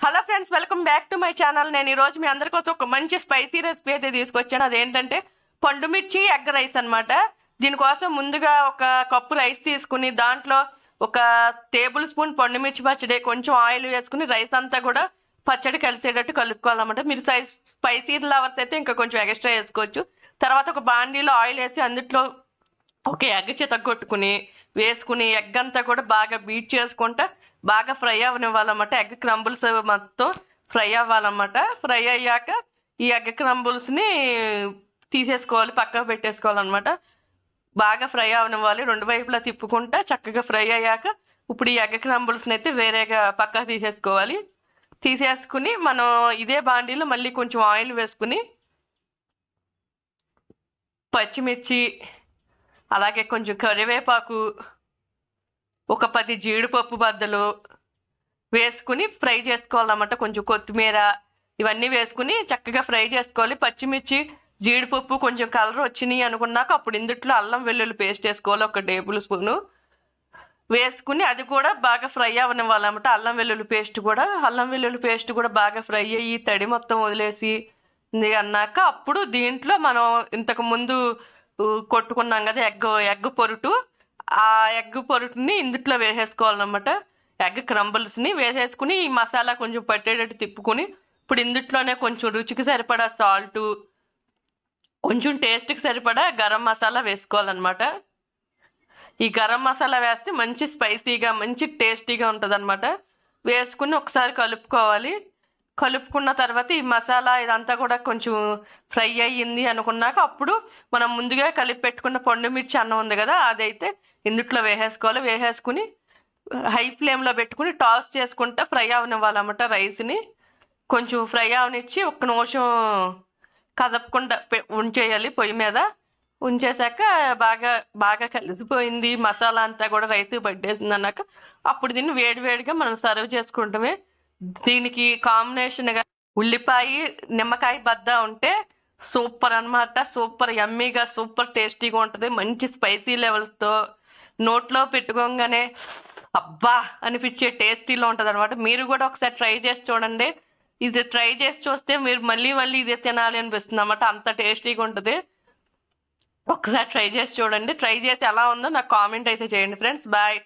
Hello friends, welcome back to my channel. నేను ఈరోజు మీ అందరి కోసం ఒక మంచి స్పైసీ రెసిపీ అయితే తీసుకొచ్చాను. అదేంటంటే పండు మిర్చి ఎగ్ రైస్ అనమాట. దీనికోసం ముందుగా ఒక కప్పు రైస్ తీసుకుని దాంట్లో ఒక టేబుల్ స్పూన్ పండు మిర్చి పచ్చడి, కొంచెం ఆయిల్ వేసుకుని రైస్ అంతా కూడా పచ్చడి కలిసేటట్టు కలుపుకోవాలన్నమాట. మీరు స్పైసీ లవర్స్ అయితే ఇంకా కొంచెం ఎక్స్ట్రా వేసుకోవచ్చు. తర్వాత ఒక బాండీలో ఆయిల్ వేసి అందులో ఒక ఎగ్ చితగొట్టుకుని వేసుకుని ఎగ్ అంతా కూడా బాగా బీట్ చేసుకుంటా బాగా ఫ్రై అవ్వనివ్వాలన్నమాట. ఎగ్ క్రంబుల్స్ మొత్తం ఫ్రై అవ్వాలన్నమాట. ఫ్రై అయ్యాక ఈ ఎగ్ క్రంబుల్స్ని తీసేసుకోవాలి, పక్కకు పెట్టేసుకోవాలన్నమాట. బాగా ఫ్రై అవనివ్వాలి, రెండు వైపులా తిప్పుకుంటా చక్కగా ఫ్రై అయ్యాక ఇప్పుడు ఈ ఎగ్ క్రంబుల్స్ని అయితే వేరేగా పక్కకు తీసేసుకోవాలి. తీసేసుకుని మనం ఇదే బాండీలో మళ్ళీ కొంచెం ఆయిల్ వేసుకుని పచ్చిమిర్చి, అలాగే కొంచెం కరివేపాకు, ఒక 10 జీడిపప్పు బద్దలు వేసుకుని ఫ్రై చేసుకోవాలన్నమాట. కొంచెం కొత్తిమీర ఇవన్నీ వేసుకుని చక్కగా ఫ్రై చేసుకోవాలి. పచ్చిమిర్చి, జీడిపప్పు కొంచెం కలర్ వచ్చినాయి అనుకున్నాక అప్పుడు ఇందుట్లో అల్లం వెల్లుల్లి పేస్ట్ వేసుకోవాలి, ఒక టేబుల్ స్పూను వేసుకుని అది కూడా బాగా ఫ్రై అవ్వనివ్వాలన్నమాట. అల్లం వెల్లుల్లి పేస్ట్ కూడా బాగా ఫ్రై అయ్యి తడి మొత్తం వదిలేసి అన్నాక అప్పుడు దీంట్లో మనం ఇంతకు ముందు కొట్టుకున్నాం కదా ఎగ్ పొరుటు, ఆ ఎగ్ పొరుటుని ఇందుట్లో వేసేసుకోవాలన్నమాట. ఎగ్ క్రంబుల్స్ని వేసేసుకుని ఈ మసాలా కొంచెం పట్టేటట్టు తిప్పుకొని ఇప్పుడు ఇందుట్లోనే కొంచెం రుచికి సరిపడా సాల్టు, కొంచెం టేస్ట్కి సరిపడా గరం మసాలా వేసుకోవాలన్నమాట. ఈ గరం మసాలా వేస్తే మంచి స్పైసీగా మంచి టేస్టీగా ఉంటుంది అనమాట. వేసుకుని ఒకసారి కలుపుకోవాలి. కలుపుకున్న తర్వాత ఈ మసాలా ఇదంతా కూడా కొంచెం ఫ్రై అయ్యింది అనుకున్నాక అప్పుడు మనం ముందుగా కలిపి పెట్టుకున్న పండు మిర్చి అన్నం ఉంది కదా, అదైతే ఇందుట్లో వేసేసుకోవాలి. వేసేసుకుని హై ఫ్లేమ్లో పెట్టుకుని టాస్ చేసుకుంటా ఫ్రై అవనివ్వాలన్నమాట. రైస్ని కొంచెం ఫ్రై అవనిచ్చి ఒక్క నిమిషం కదపకుండా ఉంచేయాలి పొయ్యి మీద. ఉంచేసాక బాగా బాగా కలిసిపోయింది మసాలా అంతా కూడా రైస్ పట్టేసింది అన్నాక అప్పుడు దీన్ని వేడివేడిగా మనం సర్వ్ చేసుకుంటామే. దీనికి కాంబినేషన్గా ఉల్లిపాయ నిమ్మకాయ బద్ద ఉంటే సూపర్ అనమాట. సూపర్ యమ్మీగా సూపర్ టేస్టీగా ఉంటుంది. మంచి స్పైసీ లెవెల్స్తో నోట్లో పెట్టుకోగానే అబ్బా అనిపించే టేస్టీలో ఉంటుంది అనమాట. మీరు కూడా ఒకసారి ట్రై చేసి చూడండి. ఇది ట్రై చేసి చూస్తే మీరు మళ్ళీ మళ్ళీ ఇదే తినాలి అనిపిస్తుంది అన్నమాట, అంత టేస్టీగా ఉంటుంది. ఒకసారి ట్రై చేసి చూడండి. ట్రై చేసి ఎలా ఉందో నాకు కామెంట్ అయితే చేయండి ఫ్రెండ్స్. బాయ్.